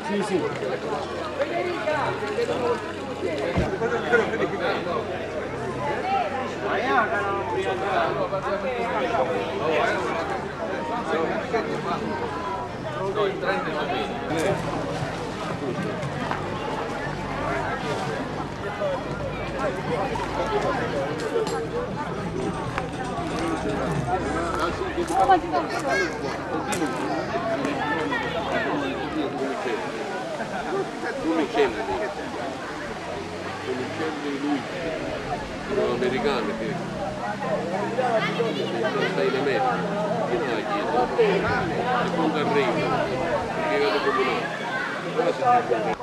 Sì, sì. No, il trend va bene. Come scende lui, sono americani che stai in America, chi non ha chiesto? E quando arriva, che vedo come no.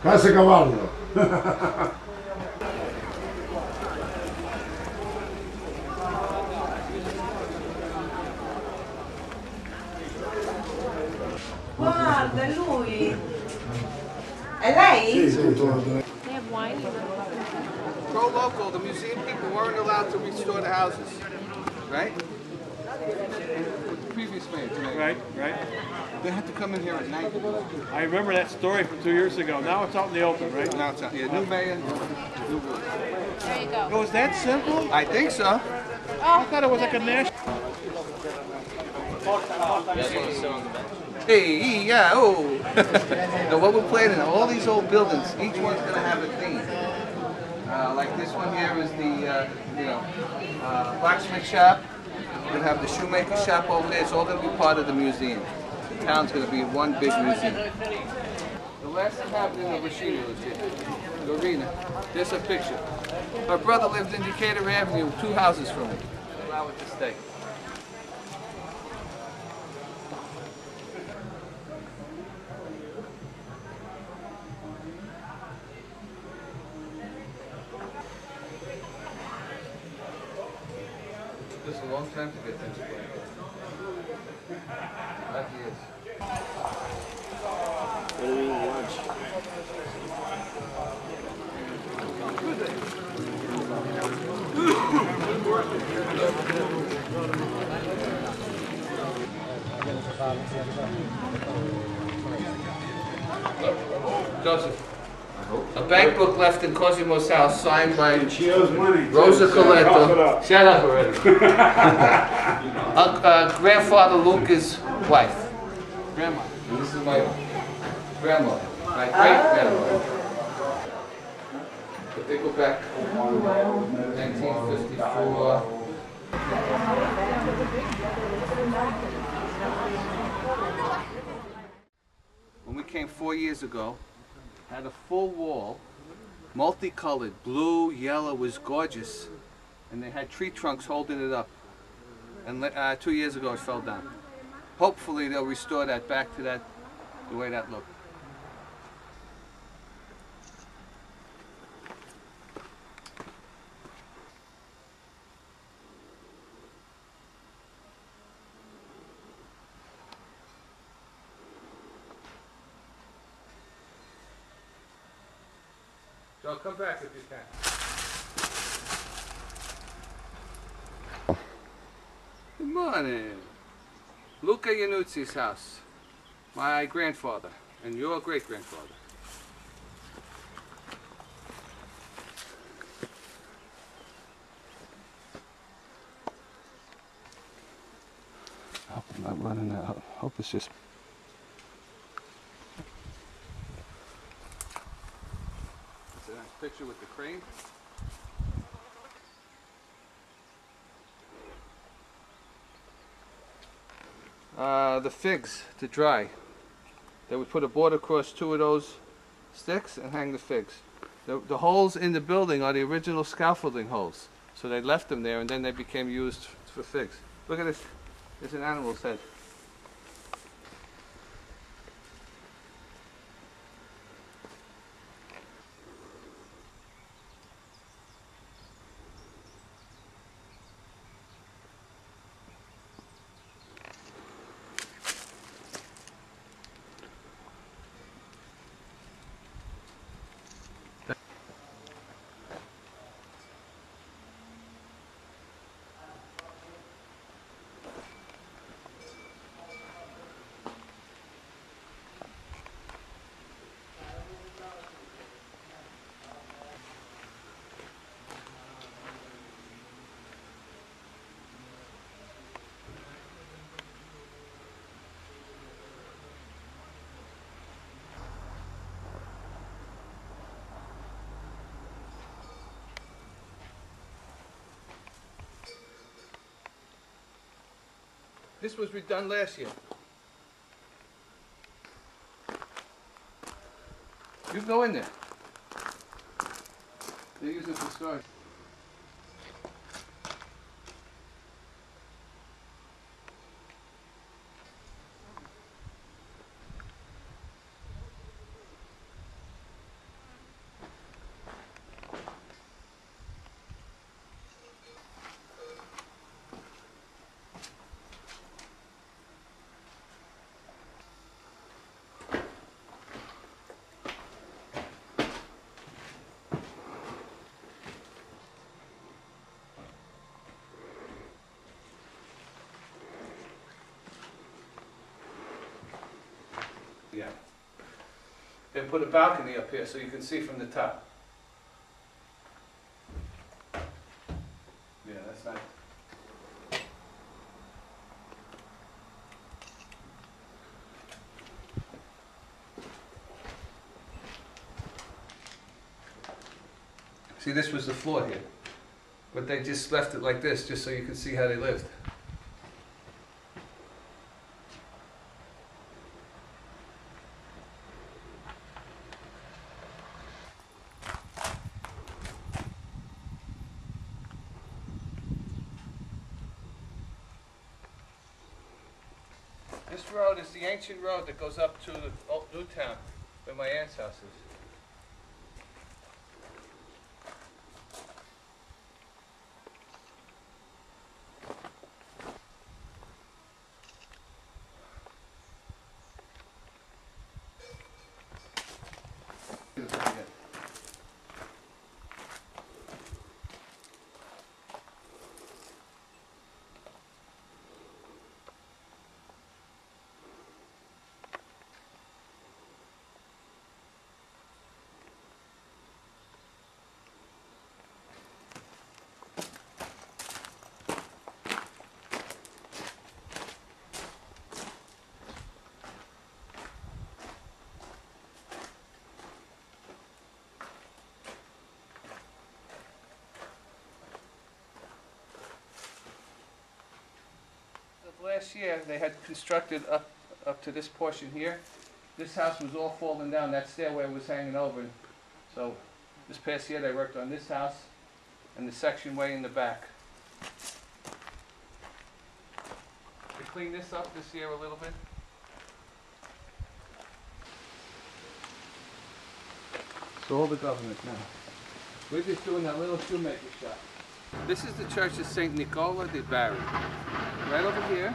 Casa cavallo. Guarda, è lui! È lei? Sì, sì. Pro local, the museum people weren't allowed to restore the houses, right? With the previous mayor, Right, right. they had to come in here at night. I remember that story from 2 years ago. Now it's out in the open, right? Now it's yeah, new mayor, new rules. There you go. It was that simple? I think so. I thought it was like a national. Hey, yeah, oh. Now what we're planning, all these old buildings, each one's gonna have a theme. Like this one here is the, blacksmith shop. We're gonna have the shoemaker shop over there. It's all gonna be part of the museum. The town's gonna be one big museum. The last inhabitant of Rosicgno is here, Lorena. There's a picture. Her brother lived in Decatur Avenue, 2 houses from him. Allow it to stay. This is a long time to get things played. That is. What do we eat lunch? Joseph, a bank book left in Cosimo's house signed by She owes money. Rosicgno. Shut up already. Grandfather Luca's wife. Grandma. And this is my grandmother, my great-grandmother. But they go back 1954. When we came 4 years ago, had a full wall, multicolored, blue, yellow, was gorgeous, and they had tree trunks holding it up. And 2 years ago it fell down. Hopefully they'll restore that back to that the way that looked. So come back if you can. Good morning. Luca Iannuzzi's house. My grandfather and your great-grandfather. I hope I'm not running out. I hope it's just... It's a nice picture with the crane. The figs to dry. They would put a board across 2 of those sticks and hang the figs. The holes in the building are the original scaffolding holes. So they left them there and then they became used for figs. Look at this. It's an animal's head. This was redone last year. You can go in there. They use it for storage. Yeah. They put a balcony up here so you can see from the top. Yeah, that's nice. See, this was the floor here, but they just left it like this just so you could see how they lived. This road is the ancient road that goes up to the old Newtown, where my aunt's house is. Last year they had constructed up to this portion here. This house was all falling down. That stairway was hanging over. So this past year they worked on this house and the section way in the back. They cleaned this up this year a little bit. all the government now. We're just doing that little shoemaker shop. This is the church of St. Nicola de Bari. Right over here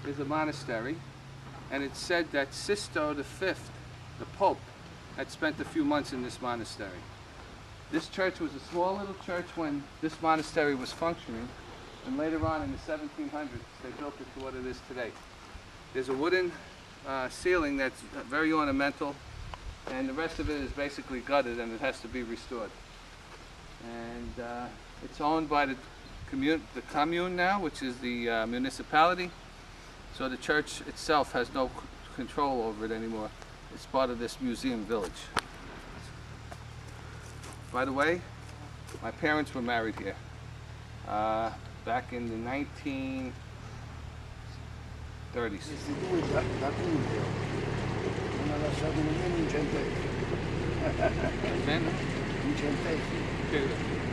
is a monastery, and it's said that Sisto V, the Pope, had spent a few months in this monastery. This church was a small little church when this monastery was functioning, and later on in the 1700s they built it to what it is today. There's a wooden ceiling that's very ornamental, and the rest of it is basically gutted and it has to be restored. And it's owned by the commune now, which is the municipality, so the church itself has no control over it anymore. It's part of this museum village. By the way, my parents were married here back in the 1930s. Questi due da Tullio non ha lasciato nemmeno un centesimo. Amen? Un centesimo. Okay.